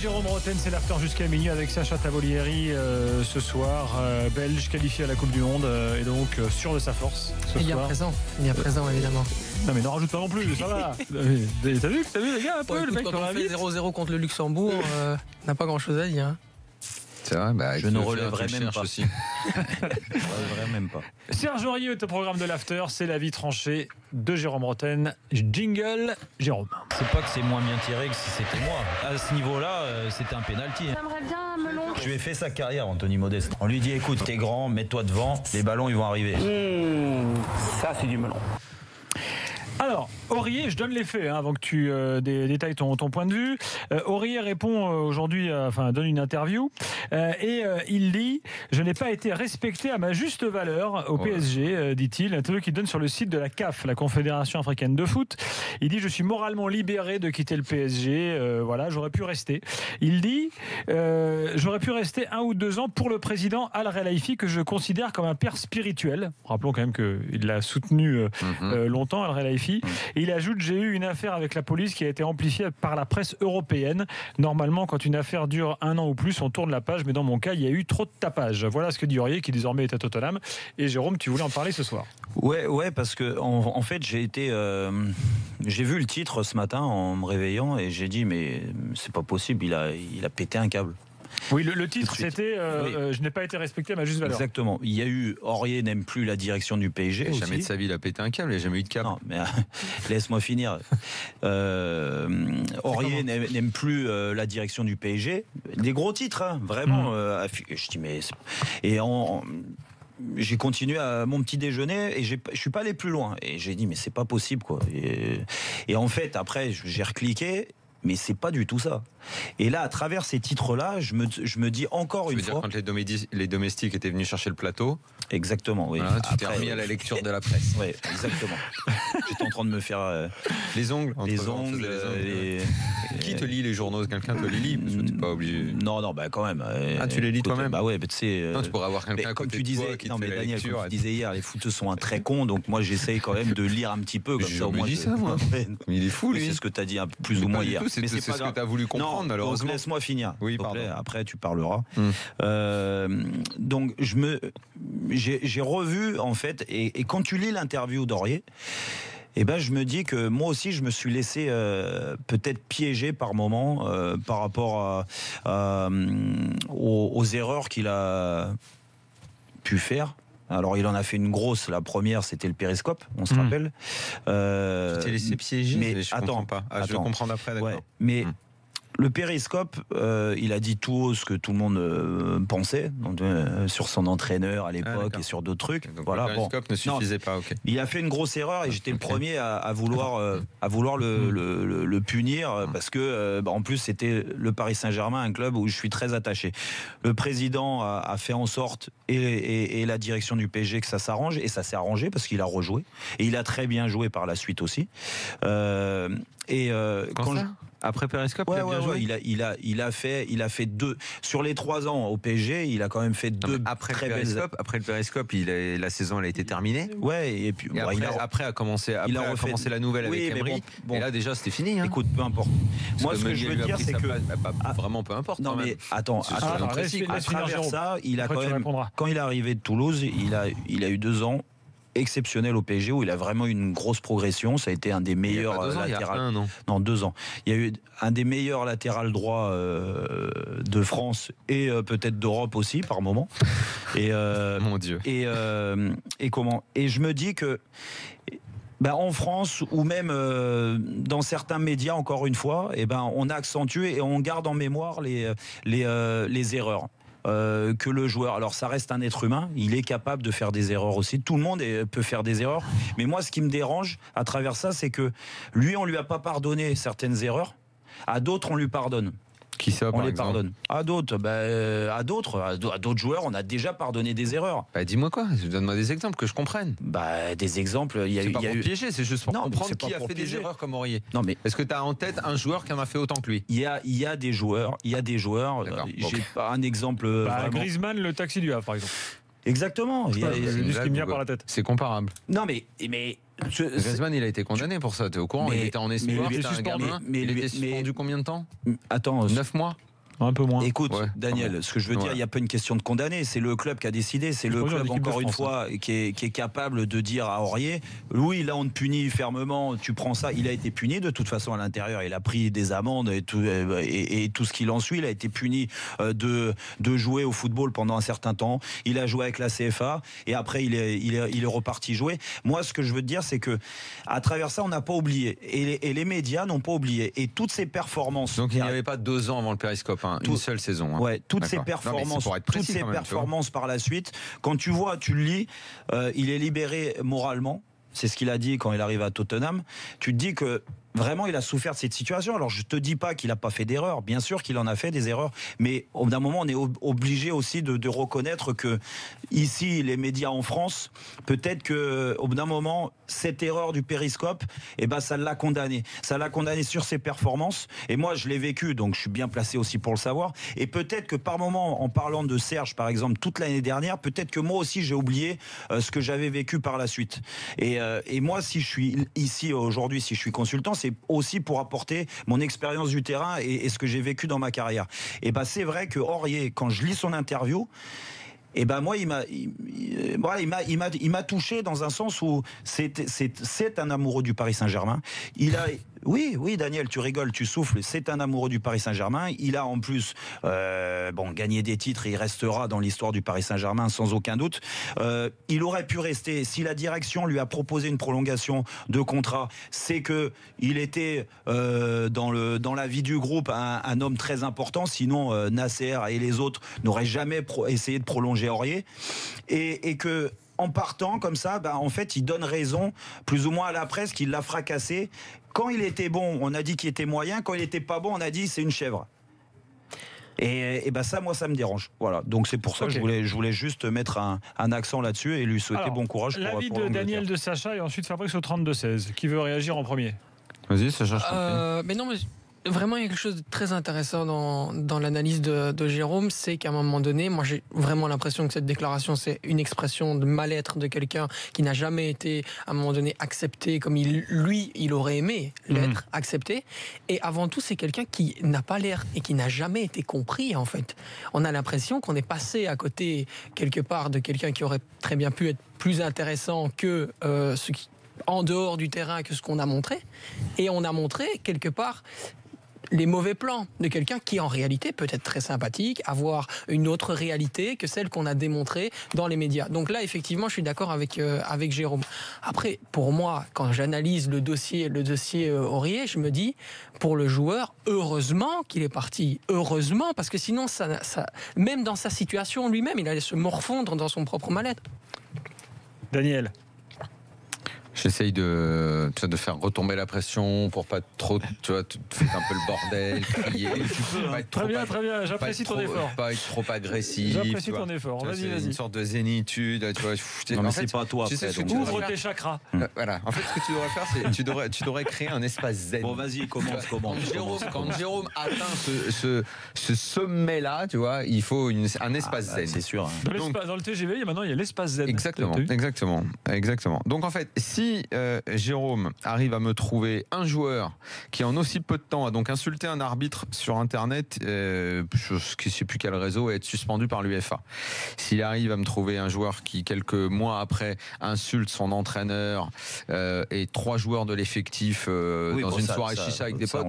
Jérôme Rotten, c'est l'after jusqu'à minuit avec Sacha Tavolieri ce soir, belge qualifié à la Coupe du Monde et donc sûr de sa force ce il soir. Il est présent évidemment. Non mais n'en rajoute pas non plus, ça va. T'as vu les gars un peu, le mec quand on fait 0-0 contre le Luxembourg, n'a pas grand chose à dire. Hein. C'est vrai, bah, je ne relèverai même pas. Aussi. Je relèverai même pas. Serge Aurier est au programme de l'after, c'est la vie tranchée de Jérôme Rotten. Jingle, Jérôme. C'est pas que c'est moins bien tiré que si c'était moi. À ce niveau-là, c'était un penalty. J'aimerais bien melon. Je lui ai fait sa carrière, Anthony Modeste. On lui dit écoute, t'es grand, mets-toi devant, les ballons ils vont arriver. Ça c'est du melon. Alors, Aurier, je donne les faits avant que tu détailles ton point de vue. Aurier répond aujourd'hui, donne une interview et il dit « Je n'ai pas été respecté à ma juste valeur au PSG », dit-il. Interview qu'il donne sur le site de la CAF, la Confédération africaine de foot. Il dit « Je suis moralement libéré de quitter le PSG. Voilà, j'aurais pu rester. » Il dit « J'aurais pu rester 1 ou 2 ans pour le président Al-Khelaifi que je considère comme un père spirituel. » Rappelons quand même qu'il l'a soutenu longtemps, Al-Khelaifi. Et il ajoute « J'ai eu une affaire avec la police qui a été amplifiée par la presse européenne. Normalement, quand une affaire dure 1 an ou plus, on tourne la page, mais dans mon cas, il y a eu trop de tapage. » Voilà ce que dit Aurier, qui désormais est à Tottenham. Et Jérôme, tu voulais en parler ce soir. Ouais, parce que en fait, j'ai vu le titre ce matin en me réveillant et j'ai dit mais c'est pas possible, il a pété un câble. Oui, le titre c'était je n'ai pas été respecté à ma juste valeur. Exactement. Il y a eu Aurier n'aime plus la direction du PSG. Jamais de sa vie il a pété un câble, il n'a jamais eu de câble. Non, mais laisse-moi finir. Aurier n'aime plus la direction du PSG. Des gros titres, hein, vraiment. Je dis mais j'ai continué à mon petit déjeuner et je suis pas allé plus loin. Et j'ai dit mais c'est pas possible quoi. Et en fait après j'ai recliqué. Mais c'est pas du tout ça. Et là, à travers ces titres-là, je me dis encore une fois. Quand les domestiques étaient venus chercher le plateau. Exactement, oui. Voilà, tu t'es remis à la lecture de la presse. Oui, exactement. J'étais en train de me faire les ongles. Les ongles. Qui te lit les journaux? Quelqu'un te les lit? Parce que t'es pas obligé. Non, bah quand même. Tu les lis toi-même? Bah ouais, tu sais. Non, tu pourrais avoir quelqu'un comme tu de disais. toi qui Non, te mais fait la Daniel, lecture. comme tu disais hier, les footeux sont un très con, donc moi j'essaye quand même de lire un petit peu. Comme ça, moi. Mais il est fou, lui. C'est ce que tu as dit plus ou moins hier. Mais c'est ce que tu as voulu comprendre, malheureusement. Donc laisse-moi finir. Oui, pardon. Après, tu parleras. Donc j'ai revu en fait, et quand tu lis l'interview d'Aurier, eh ben, je me dis que moi aussi je me suis laissé peut-être piéger par moment par rapport aux erreurs qu'il a pu faire. Alors il en a fait une grosse, la première c'était le périscope, on se rappelle. Tu t'es laissé piéger, mais je comprends pas. Je vais comprendre après, d'accord. Ouais, mais le périscope, il a dit tout haut ce que tout le monde pensait donc, sur son entraîneur à l'époque et sur d'autres trucs. Donc voilà, le périscope ne suffisait pas. Okay. Il a fait une grosse erreur et j'étais le premier à vouloir le punir parce que en plus c'était le Paris Saint-Germain, un club où je suis très attaché. Le président a fait en sorte et la direction du PSG que ça s'arrange et ça s'est arrangé parce qu'il a rejoué et il a très bien joué par la suite aussi. Après Périscope, il a fait 2 sur les 3 ans au PSG. Il a quand même fait 2 très belles. Après le Périscope, la saison elle a été terminée. Ouais, et puis après a commencé la nouvelle avec Emery. Et là déjà c'était fini. Écoute, peu importe. Moi, ce que je veux dire, c'est que vraiment peu importe. Non mais attends, à travers ça, il a quand même, quand il est arrivé de Toulouse, il a eu 2 ans exceptionnel au PSG où il a vraiment eu une grosse progression. Ça a été un des meilleurs latérales. Non, 2 ans. Il y a eu un des meilleurs latérales droits de France et peut-être d'Europe aussi par moment. Et mon Dieu. Et je me dis que en France ou même dans certains médias, encore une fois, on a accentué et on garde en mémoire les erreurs. Que le joueur, alors ça reste un être humain, il est capable de faire des erreurs aussi, tout le monde peut faire des erreurs, mais moi ce qui me dérange à travers ça, c'est que lui on lui a pas pardonné certaines erreurs, à d'autres on lui pardonne. Qui ça, on les pardonne. À d'autres joueurs, on a déjà pardonné des erreurs. Dis-moi quoi, donne-moi des exemples que je comprenne. Des exemples. C'est pas pour piéger, c'est juste pour comprendre qui a fait des erreurs comme Aurier. Non mais est-ce que tu as en tête un joueur qui en a fait autant que lui? Il y a des joueurs. J'ai pas un exemple. Griezmann, le taxi du Havre, par exemple. Exactement. C'est ce qui me vient par la tête. C'est comparable. Non mais. Griezmann, il a été condamné pour ça, t'es au courant? Il était en espoir, c'était un gamin. Il était suspendu combien de temps? Attends, 9 mois. Un peu moins. Écoute, Daniel, ce que je veux dire, il n'y a pas une question de condamner. C'est le club qui a décidé. C'est le club, encore une fois, qui est capable de dire à Aurier, oui, là, on te punit fermement, tu prends ça. Il a été puni de toute façon à l'intérieur. Il a pris des amendes et tout ce qu'il en suit. Il a été puni de jouer au football pendant un certain temps. Il a joué avec la CFA et après, il est reparti jouer. Moi, ce que je veux te dire, c'est que à travers ça, on n'a pas oublié. Et les médias n'ont pas oublié. Et toutes ces performances. Donc, il n'y avait pas 2 ans avant le périscope. Une seule saison. Hein. Ouais, toutes ces performances par la suite, quand tu vois, tu le lis, il est libéré moralement. C'est ce qu'il a dit quand il arrive à Tottenham. Tu te dis que vraiment, il a souffert de cette situation. Alors, je te dis pas qu'il n'a pas fait d'erreurs. Bien sûr qu'il en a fait des erreurs. Mais au bout d'un moment, on est obligé aussi de reconnaître que ici, les médias en France, peut-être qu'au bout d'un moment, cette erreur du périscope, ça l'a condamné. Ça l'a condamné sur ses performances. Et moi, je l'ai vécu, donc je suis bien placé aussi pour le savoir. Et peut-être que par moment, en parlant de Serge, par exemple, toute l'année dernière, peut-être que moi aussi, j'ai oublié ce que j'avais vécu par la suite. Et moi, si je suis ici aujourd'hui, si je suis consultant, c'est aussi pour apporter mon expérience du terrain et ce que j'ai vécu dans ma carrière. Et c'est vrai que Aurier, quand je lis son interview, moi, il m'a touché dans un sens où c'est un amoureux du Paris Saint-Germain. Oui, Daniel, tu rigoles, tu souffles. C'est un amoureux du Paris Saint-Germain. Il a en plus gagné des titres et il restera dans l'histoire du Paris Saint-Germain sans aucun doute. Il aurait pu rester si la direction lui a proposé une prolongation de contrat. C'est que il était dans la vie du groupe un homme très important. Sinon, Nasser et les autres n'auraient jamais essayé de prolonger Aurier. Et que en partant comme ça, en fait, il donne raison plus ou moins à la presse qu'il l'a fracassé. Quand il était bon, on a dit qu'il était moyen. Quand il était pas bon, on a dit c'est une chèvre. Et ça, moi, ça me dérange. Voilà. Donc c'est pour ça que je voulais juste mettre un accent là-dessus et lui souhaiter bon courage. L'avis de Daniel de Sacha et ensuite Fabrice au 32-16. Qui veut réagir en premier? Vas-y, Sacha. Mais non, mais vraiment, il y a quelque chose de très intéressant dans l'analyse de Jérôme, c'est qu'à un moment donné, moi j'ai vraiment l'impression que cette déclaration, c'est une expression de mal-être de quelqu'un qui n'a jamais été, à un moment donné, accepté comme il aurait aimé l'être accepté. Et avant tout, c'est quelqu'un qui n'a pas l'air et qui n'a jamais été compris, en fait. On a l'impression qu'on est passé à côté, quelque part, de quelqu'un qui aurait très bien pu être plus intéressant que ce qui en dehors du terrain que ce qu'on a montré. Et on a montré, quelque part, les mauvais plans de quelqu'un qui en réalité peut être très sympathique, avoir une autre réalité que celle qu'on a démontrée dans les médias. Donc là, effectivement, je suis d'accord avec Jérôme. Après, pour moi, quand j'analyse le dossier Aurier, je me dis, pour le joueur, heureusement qu'il est parti. Heureusement, parce que sinon, même dans sa situation lui-même, il allait se morfondre dans son propre mal-être. Daniel. J'essaye de faire retomber la pression pour pas trop, tu vois, tu fais un peu le bordel, crier. Très bien, j'apprécie ton effort. Pas être trop agressif. J'apprécie ton effort. Vas-y. Une sorte de zénitude, tu vois. Non, mais c'est pas à toi. Ouvre tes chakras. Voilà. En fait, ce que tu devrais faire, c'est tu devrais créer un espace zen. Bon, vas-y, commence. Quand Jérôme atteint ce sommet-là, tu vois, il faut un espace zen. C'est sûr. Dans le TGV, maintenant, il y a l'espace zen. Exactement. Donc en fait, si Jérôme arrive à me trouver un joueur qui en aussi peu de temps a donc insulté un arbitre sur internet, je ne sais plus quel réseau, et être suspendu par l'UEFA, s'il arrive à me trouver un joueur qui quelques mois après insulte son entraîneur et 3 joueurs de l'effectif dans une soirée chicha avec des potes,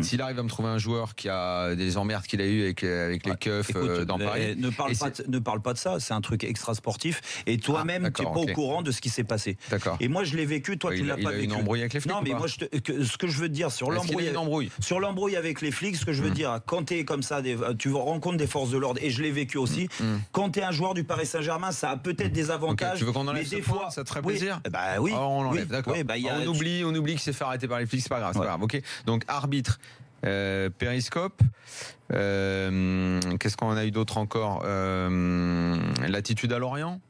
s'il arrive à me trouver un joueur qui a des emmerdes qu'il a eu avec les keufs dans Paris, ne parle pas de ça, c'est un truc extra sportif et toi-même tu n'es pas au courant de ce qui s'est passé. D'accord. Et moi je l'ai vécu, toi tu ne l'as pas vécu. Il a une embrouille avec les flics. Non, mais moi ce que je veux te dire sur l'embrouille avec les flics, ce que je veux dire, quand tu es comme ça, tu rencontres des forces de l'ordre, et je l'ai vécu aussi, quand tu es un joueur du Paris Saint-Germain, ça a peut-être des avantages. Tu veux qu'on enlève des fois, ça te ferait plaisir? Oui. On l'enlève, d'accord. On oublie qu'il s'est fait arrêter par les flics, c'est pas grave. Ok. Donc arbitre. Périscope, qu'est-ce qu'on a eu d'autre encore? L'attitude à Lorient.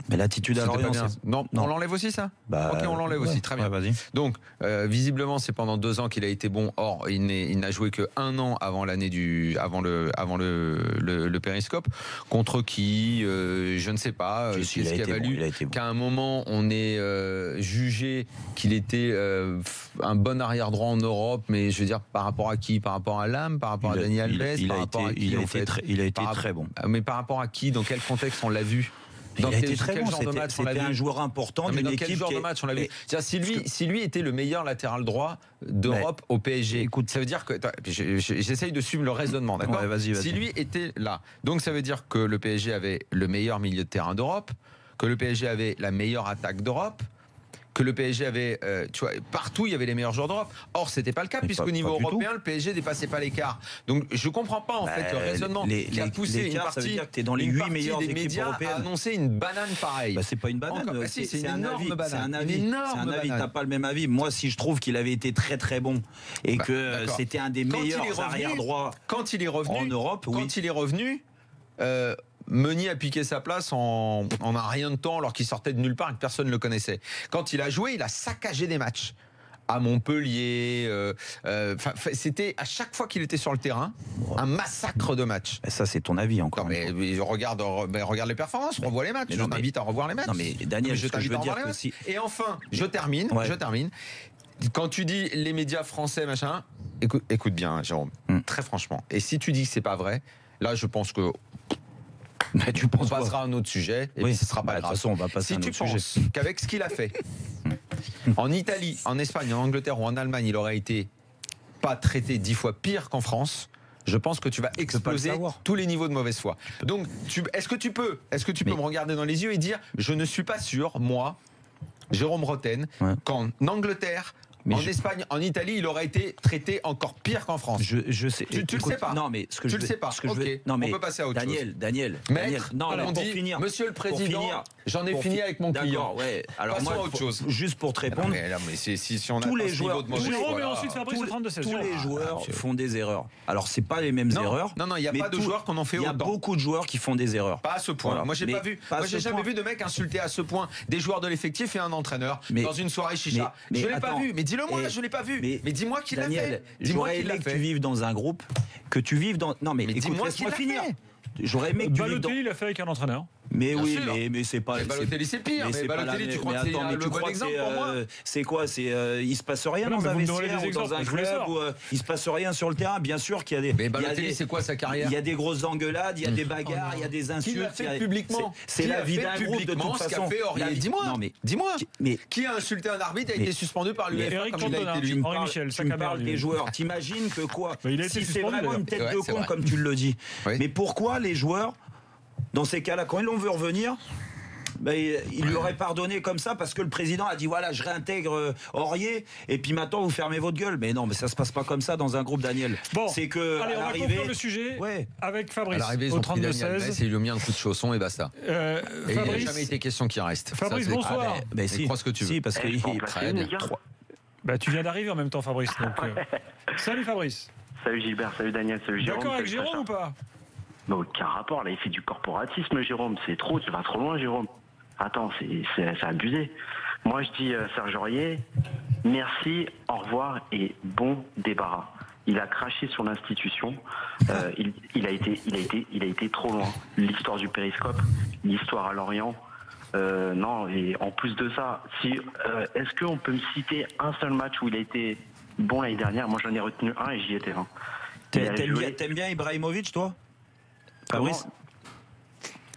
Mais l'attitude à C'était Lorient, pas bien. c'est... Non, Non. on l'enlève aussi ça. Ok, on l'enlève ouais. aussi, très bien. Ouais, vas-y. Donc, visiblement, c'est pendant 2 ans qu'il a été bon. Or, il n'a joué que 1 an avant l'année avant le périscope. Contre qui, je ne sais pas. Si, Qu'est-ce il a qui a été bon, valu il a été bon. qu'à un moment on ait jugé qu'il était un bon arrière droit en Europe, mais je veux dire par rapport à qui? Par rapport à Lam, par rapport à Dani Alves, par rapport à qui en fait il a été Par très bon. Mais par rapport à qui? Dans quel contexte on l'a vu? Dans Il a été quel très bon. genre de match on l'a C'était vu? un joueur important Non, mais d'une dans quel équipe. genre de match on l'a vu? C'est-à-dire, si lui était le meilleur latéral droit d'Europe au PSG, écoute, ça veut dire que attends, j'essaye de suivre le raisonnement, d'accord? Ouais, vas-y. Si lui était là, donc ça veut dire que le PSG avait le meilleur milieu de terrain d'Europe, que le PSG avait la meilleure attaque d'Europe, que le PSG avait, tu vois, partout il y avait les meilleurs joueurs d'Europe. Or, c'était pas le cas, Mais puisqu'au pas niveau du européen, le PSG dépassait pas l'écart. Donc, je comprends pas en fait le raisonnement qui a poussé une l'écart, ça veut partie, dire que t'es dans les une 8 partie meilleures des équipes médias européennes. à annoncer une banane pareille. Bah, c'est pas une banane, Encore, bah si, c'est une un énorme avis. banane. C'est un Une avis. énorme C'est un avis. banane. T'as pas le même avis. Moi, si je trouve qu'il avait été très très bon et que d'accord. c'était un des Quand il est meilleurs revenu, arrière droits Quand il est revenu en Europe, oui. Quand il est revenu, Meunier a piqué sa place en un rien de temps alors qu'il sortait de nulle part et que personne ne le connaissait. Quand il a joué, il a saccagé des matchs. À Montpellier, c'était à chaque fois qu'il était sur le terrain un massacre de matchs. Et ça, c'est ton avis encore. Non, mais regarde les performances, revois les matchs. Je t'invite à revoir les matchs. Non mais Daniel, je ce que je t'invite à veux dire revoir les que matchs. si. Et enfin, je termine. Quand tu dis les médias français, machin, écoute bien, Jérôme, très franchement. Et si tu dis que c'est pas vrai, là, je pense que Tu penses on passera à un autre sujet et oui, puis ce sera pas de grave. toute façon, on va passer à Si un tu autre sujet. penses qu'avec ce qu'il a fait en Italie, en Espagne, en Angleterre ou en Allemagne, il aurait été pas traité 10 fois pire qu'en France, je pense que tu vas exploser tous les niveaux de mauvaise foi. Donc, est-ce que tu peux me regarder dans les yeux et dire je ne suis pas sûr, moi, Jérôme Roten, qu'en Angleterre, Espagne, en Italie, il aurait été traité encore pire qu'en France. Je sais. Tu le sais pas. Non, mais ce que tu le sais pas. Non, mais on peut passer à autre chose. Daniel. Non, alors, on pour dit, finir, Monsieur le Président, j'en ai fini avec mon client. D'accord, ouais. Alors Passons moi, à autre chose. Juste pour te répondre. Mais si on a tous les ce niveau joueurs, de mauvaise Jérôme, foi, et là, ensuite Fabrice au 32-16. tous les joueurs font des erreurs. Alors c'est pas les mêmes erreurs. Non, il n'y a mais pas de joueurs qu'on en fait autant. Il y a beaucoup de joueurs qui font des erreurs. Pas à ce point. Voilà. Moi, j'ai Mais pas vu. pas à Moi, j'ai ce jamais point. vu de mec insulter à ce point des joueurs de l'effectif et un entraîneur dans une soirée chicha. mais Je l'ai pas attends. vu. Mais dis-le-moi, je l'ai pas vu. Mais dis-moi qui l'a fait. Daniel, Dis-moi j'aurais qui l'a aimé que tu fait. vives dans un groupe, que tu vives dans. Non mais écoute, dis-moi qui laisse-moi l'a finir. fait. J'aurais aimé que tu vives dans. Balotelli l'a fait avec un entraîneur. Mais Bien oui, sûr. mais c'est pas. Mais Balotelli, c'est pire. Mais pas Balotelli, tu crois que c'est le bon exemple pour moi? C'est quoi? Il se passe rien Non, dans mais un vous me donnez vestiaire des ou dans exemples, un je vous les club sors. où il se passe rien sur le terrain. Bien sûr qu'il y a des. Mais Balotelli, c'est quoi sa carrière? Il y a des grosses engueulades, il y a des bagarres, il y a des insultes. Qui l'a fait publiquement? C'est la vie d'un groupe de toute façon. Dis-moi. Non mais Dis-moi. mais Qui a insulté un arbitre a été suspendu par l'UEFA Eric comme il a Cantona, été lui. Henri Michel, tu me Sakaber, parles lui. des joueurs. T'imagines que quoi? Mais il a été Si c'est suspendu, vraiment d'ailleurs. une tête Ouais, de c'est con vrai. comme tu le dis. Oui. Mais pourquoi les joueurs, dans ces cas-là, quand ils l'ont vu revenir, il lui aurait pardonné comme ça parce que le président a dit voilà, je réintègre Aurier et puis maintenant vous fermez votre gueule. Mais non, mais ça se passe pas comme ça dans un groupe, Daniel. Bon, c'est que allez, à on va l'arrivée, conclure le sujet avec À Fabrice l'arrivée, ils au ont pris Dani 32-16. Alves et ils lui ont mis un coup de chausson et basta. Et il n'a Fabrice, jamais été question qu'il reste. Fabrice, Ça, c'est- bonsoir. mais si, crois ce que tu veux. Si, parce que je peux en très placer une, bien. les gars. bah, tu viens d'arriver en même temps, Fabrice. Donc, salut Fabrice. Salut Gilbert, salut Daniel, salut Jérôme. D'accord avec salut Jérôme Sacha. ou pas? Mais aucun rapport, là, il fait du corporatisme, Jérôme. C'est trop, tu vas trop loin, Jérôme. Attends, c'est abusé. Moi, je dis Serge Aurier, merci, au revoir et bon débarras. Il a craché sur l'institution. Il a été trop loin. L'histoire du périscope, l'histoire à Lorient. Non, et en plus de ça, est-ce qu'on peut me citer un seul match où il a été bon l'année dernière? Moi, j'en ai retenu un et j'y étais. Hein. T'aimes bien Ibrahimovic, toi, Fabrice? Comment?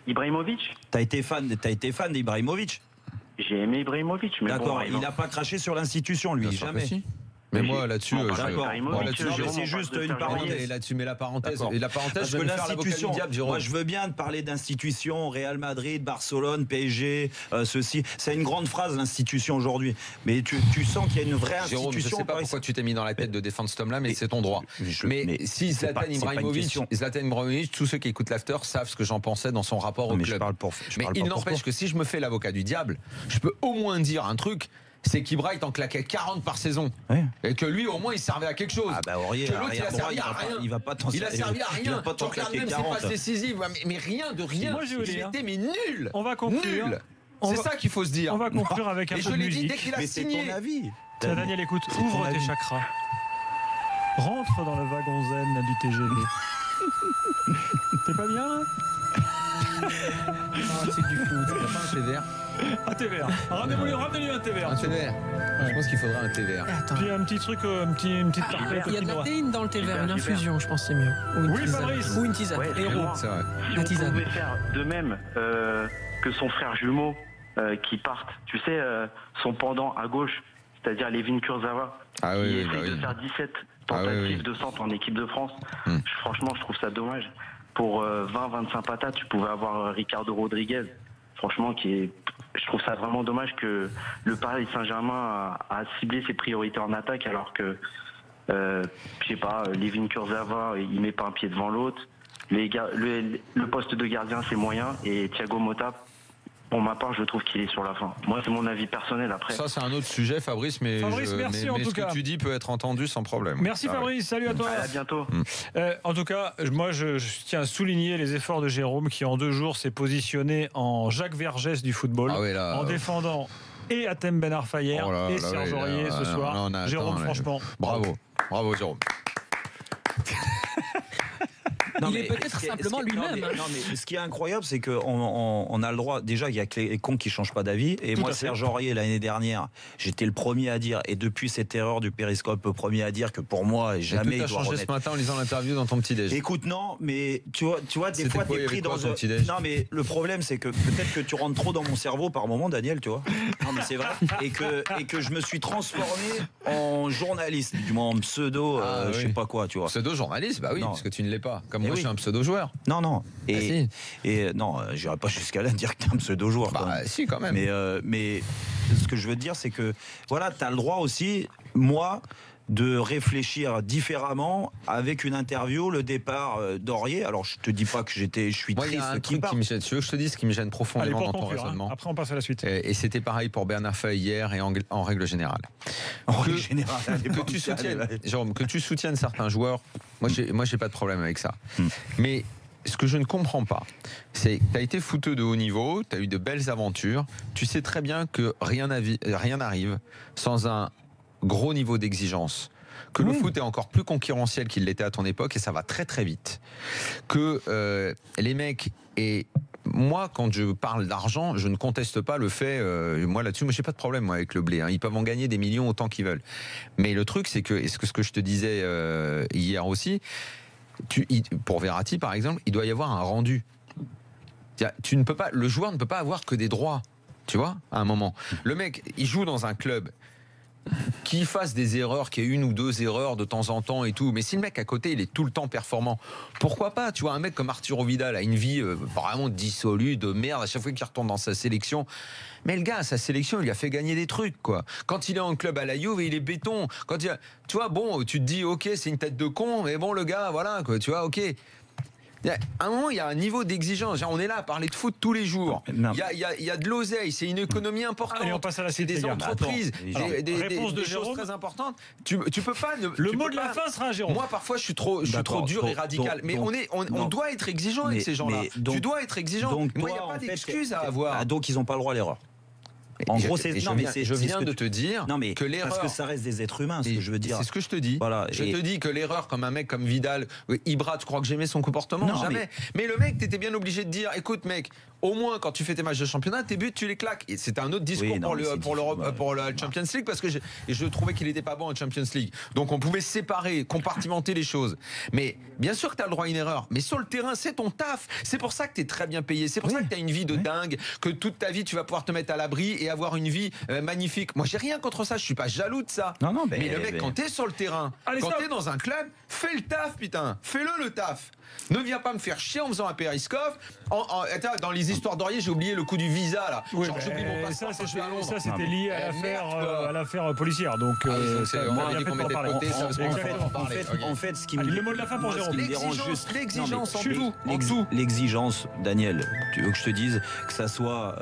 Ibrahimovic? T'as été fan d'Ibrahimovic? J'ai aimé Ibrahimovic, mais D'accord, bon, il n'a pas craché sur l'institution, lui, Bien sûr que jamais. si. Mais moi là-dessus, D'accord. moi là-dessus, Non, mais Jérôme, c'est juste une parenthèse. là-dessus, mais la parenthèse, D'accord. et la parenthèse, Parce je que vais me faire l'avocat du l'institution, diable, Jérôme. moi je veux bien te parler d'institution, Real Madrid, Barcelone, PSG, ceci. C'est une grande phrase l'institution aujourd'hui. Mais tu sens qu'il y a une vraie Jérôme, je institution. sais pas au Paris pourquoi tu t'es mis dans la tête de défendre cet homme-là, mais c'est ton droit. Mais si c'est pas- Zlatan c'est pas une question. Ibrahimovic, tous ceux qui écoutent l'after savent ce que j'en pensais dans son rapport au Mais je club. parle pour. Mais il n'empêche que si je me fais l'avocat du diable, je peux au moins dire un truc. C'est qu'Ibra il t'en claquait 40 par saison. Ouais. Et que lui, au moins, il servait à quelque chose. Ah bah Aurier, que l'autre, il a arrière droit, servi à rien. il va pas t'en Il a servi à il va rien. pas Tu t'en regardes claquer même ses 40. passes décisives. Mais rien de rien. Moi, je vais vous Il dire. était mais nul. On va conclure. Nul. C'est ça qu'il faut se dire. On va conclure avec un Et peu je de l'ai dit musique. dès qu'il a Mais c'est signé. ton avis. Tiens, Daniel, écoute, ouvre ton tes avis. chakras. Rentre dans le wagon zen du TGV. T'es pas bien là? C'est du foot. Il n'y a pas un thé vert. Un thé vert. Ramenez-lui un thé vert. Un thé vert. Je pense qu'il faudrait un thé vert. Attends. Puis un petit truc, une petite tartelette Il y a de la quinoa. théine dans le thé vert, une Super. infusion, je pense que c'est mieux. Ou une Oui, tisane. Fabrice. Ou une tisane. Ouais, Héros. excuse-moi. C'est vrai. Si La on tisane. pouvait faire de même que son frère jumeau qui parte, tu sais, son pendant à gauche, c'est-à-dire Levin Kurzawa, Ah qui oui, essaye bah oui. de faire 17 Ah tentatives oui, oui. de centre en équipe de France. Hmm. Franchement, je trouve ça dommage. Pour 20-25 patates, tu pouvais avoir Ricardo Rodriguez. Franchement, je trouve ça vraiment dommage que le Paris Saint-Germain a ciblé ses priorités en attaque alors que, je sais pas, Levin Kurzawa, il met pas un pied devant l'autre. Le poste de gardien, c'est moyen. Et Thiago Motta, pour ma part, je trouve qu'il est sur la fin. Moi, c'est mon avis personnel après. Ça, c'est un autre sujet, Fabrice, mais, Fabrice, merci en tout ce cas. que tu dis peut être entendu sans problème. Merci Ah ouais. Fabrice, salut à toi. À bientôt. En tout cas, moi je tiens à souligner les efforts de Jérôme qui en 2 jours s'est positionné en Jacques Vergès du football, Ah ouais, là, en défendant et Hatem Ben Arfayer Oh là et là, Serge là, Aurier là, ce là, soir. là, on a- Jérôme, attends, franchement, Bravo. Bravo, Jérôme. Il est peut-être simplement lui-même. Non, mais ce qui est incroyable, c'est qu'on a le droit. Déjà, il y a que les cons qui changent pas d'avis. Et Tout moi, à fait. Serge Aurier, l'année dernière, j'étais le premier à dire, et depuis cette erreur du périscope, le premier à dire que pour moi, jamais Tout il a doit changé remettre. ce matin en lisant l'interview dans ton petit déj. Écoute, non, mais tu vois, des C'était fois, quoi, il y t'es avait pris quoi, dans ton petit-déj Non, mais le problème, c'est que peut-être que tu rentres trop dans mon cerveau par moment, Daniel, tu vois. Non, mais c'est vrai. Et que je me suis transformé en journaliste, du moins en pseudo, Ah, je sais oui. pas quoi, tu vois. Pseudo-journaliste, bah oui, Non. parce que tu ne l'es pas. Comme Eh moi, oui. je suis un pseudo-joueur. Non, non. Ah, si. Et non, j'irai pas jusqu'à là dire que t'es un pseudo-joueur. quand même. Bah, si, quand même. Mais ce que je veux dire, c'est que voilà, tu as le droit aussi, moi, de réfléchir différemment avec une interview, le départ d'Aurier. Alors, je te dis pas que je suis Moi, il y triste a un qu'il truc parte. qui me gêne. Tu veux que je te dise ce qui me gêne allez profondément pour dans ton conclure. raisonnement Après on passe à la suite. Et c'était pareil pour Bernard Feuille hier et en règle générale. En Que- règle générale, elle est Que pas tu bien, soutiennes, elle est- Jérôme, que tu soutiennes certains joueurs, moi j'ai pas de problème avec ça. Mais ce que je ne comprends pas, c'est que tu as été footeux de haut niveau, tu as eu de belles aventures, tu sais très bien que rien n'arrive sans un gros niveau d'exigence. Que le foot est encore plus concurrentiel qu'il l'était à ton époque et ça va très très vite. Que les mecs et moi, quand je parle d'argent, je ne conteste pas le fait. Moi là-dessus, moi j'ai pas de problème moi, avec le blé. Ils peuvent en gagner des millions autant qu'ils veulent. Mais le truc, c'est que, et ce que je te disais hier aussi, pour Verratti par exemple, il doit y avoir un rendu. Tu ne peux pas, le joueur ne peut pas avoir que des droits. Tu vois, à un moment, le mec, il joue dans un club. Qu'il fasse des erreurs, qu'il y ait 1 ou 2 erreurs de temps en temps et tout, mais si le mec à côté il est tout le temps performant, pourquoi pas? Tu vois, un mec comme Arturo Vidal a une vie vraiment dissolue, de merde, à chaque fois qu'il retourne dans sa sélection. Mais le gars, sa sélection, il lui a fait gagner des trucs, quoi. Quand il est en club à la Juve, il est béton. Quand tu vois, bon, tu te dis, ok, c'est une tête de con, mais bon, le gars, voilà, quoi, tu vois, ok. À un moment, il y a un niveau d'exigence. On est là à parler de foot tous les jours. Non. Il y a de l'oseille, c'est une économie importante. Allez, on passe à la C'est suite, des les gars. entreprises, Attends, des réponse de choses Jérôme. très importantes. Tu peux pas. Le mot de la fin sera Jérôme. Moi, parfois, je suis trop D'accord, dur et donc- radical. Mais donc- on non. doit être exigeant avec Mais- ces gens-là. mais donc- Tu dois être exigeant. Donc, Moi, il n'y toi, a pas en fait, d'excuse à Ah, avoir. donc, ils n'ont pas le droit à l'erreur. En gros, c'est. Et Non, mais je c'est viens ce que de te dire Non, mais que l'erreur. parce que ça reste des êtres humains, ce que je veux dire. C'est ce que je te dis. Voilà, Je et- te dis que l'erreur, comme un mec comme Vidal, Ibra, tu crois que j'aimais son comportement? Non, Jamais. Mais le mec, t'étais bien obligé de dire, écoute, mec, au moins quand tu fais tes matchs de championnat, tes buts, tu les claques. Et c'était un autre discours Oui, non, mais c'est pour la Champions League parce que je trouvais qu'il n'était pas bon en Champions League. Donc on pouvait séparer, compartimenter les choses. Mais bien sûr que tu as le droit à une erreur. Mais sur le terrain, c'est ton taf. C'est pour ça que tu es très bien payé. C'est pour ça que tu as une vie de dingue, que toute ta vie, tu vas pouvoir te mettre à l'abri et avoir une vie magnifique. Moi, j'ai rien contre ça. Je suis pas jaloux de ça. Non, mais le mec, quand t'es sur le terrain, Allez, quand stop. t'es dans un club, fais le taf, putain. Fais-le, le taf. Ne viens pas me faire chier en faisant un périscope. Attends, dans les histoires d'Aurier, j'ai oublié le coup du visa, là. Oui, Genre, j'oublie mon mais passeport quand je vais à Londres. ça, c'était lié à Eh, merde, l'affaire policière. Donc, Ah oui, donc ça, on on a a dit bien qu'on fait de mettait pas de parler. côté, ça, parce qu'on Exactement. va en parler. En fait, ce qui me Allez, le mot de la fin pour moi, ce Jérôme. qui me dérange L'exigence, juste. l'exigence en Non, mais tout, en dessous. L'exigence, Daniel, tu veux que je te dise que ça soit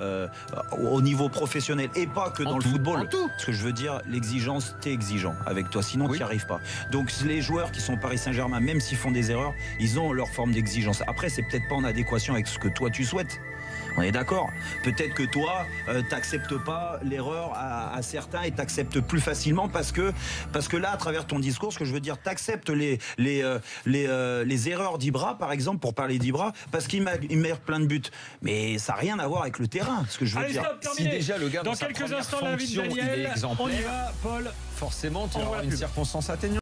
au niveau professionnel et pas que En dans tout, le football. en tout. Ce que je veux dire, l'exigence, t'es exigeant avec toi, sinon Oui. tu n'y arrives pas. Donc les joueurs qui sont au Paris Saint-Germain, même s'ils font des erreurs, ils ont leur forme d'exigence. Après, c'est peut-être pas en adéquation avec ce que toi tu souhaites. On est d'accord. Peut-être que toi, t'acceptes pas l'erreur à certains et t'acceptes plus facilement parce que là, à travers ton discours, ce que je veux dire, t'acceptes les erreurs d'Ibra, par exemple, pour parler d'Ibra, parce qu'il met plein de buts. Mais ça n'a rien à voir avec le terrain. Ce que je veux Allez, dire. stop, Si terminé. déjà le gars Dans dans sa quelques première instants, l'invite fonction, il est Daniel. On y exemplaire, va, Paul. forcément tu On vas voit avoir la une pub. circonstance atténuante.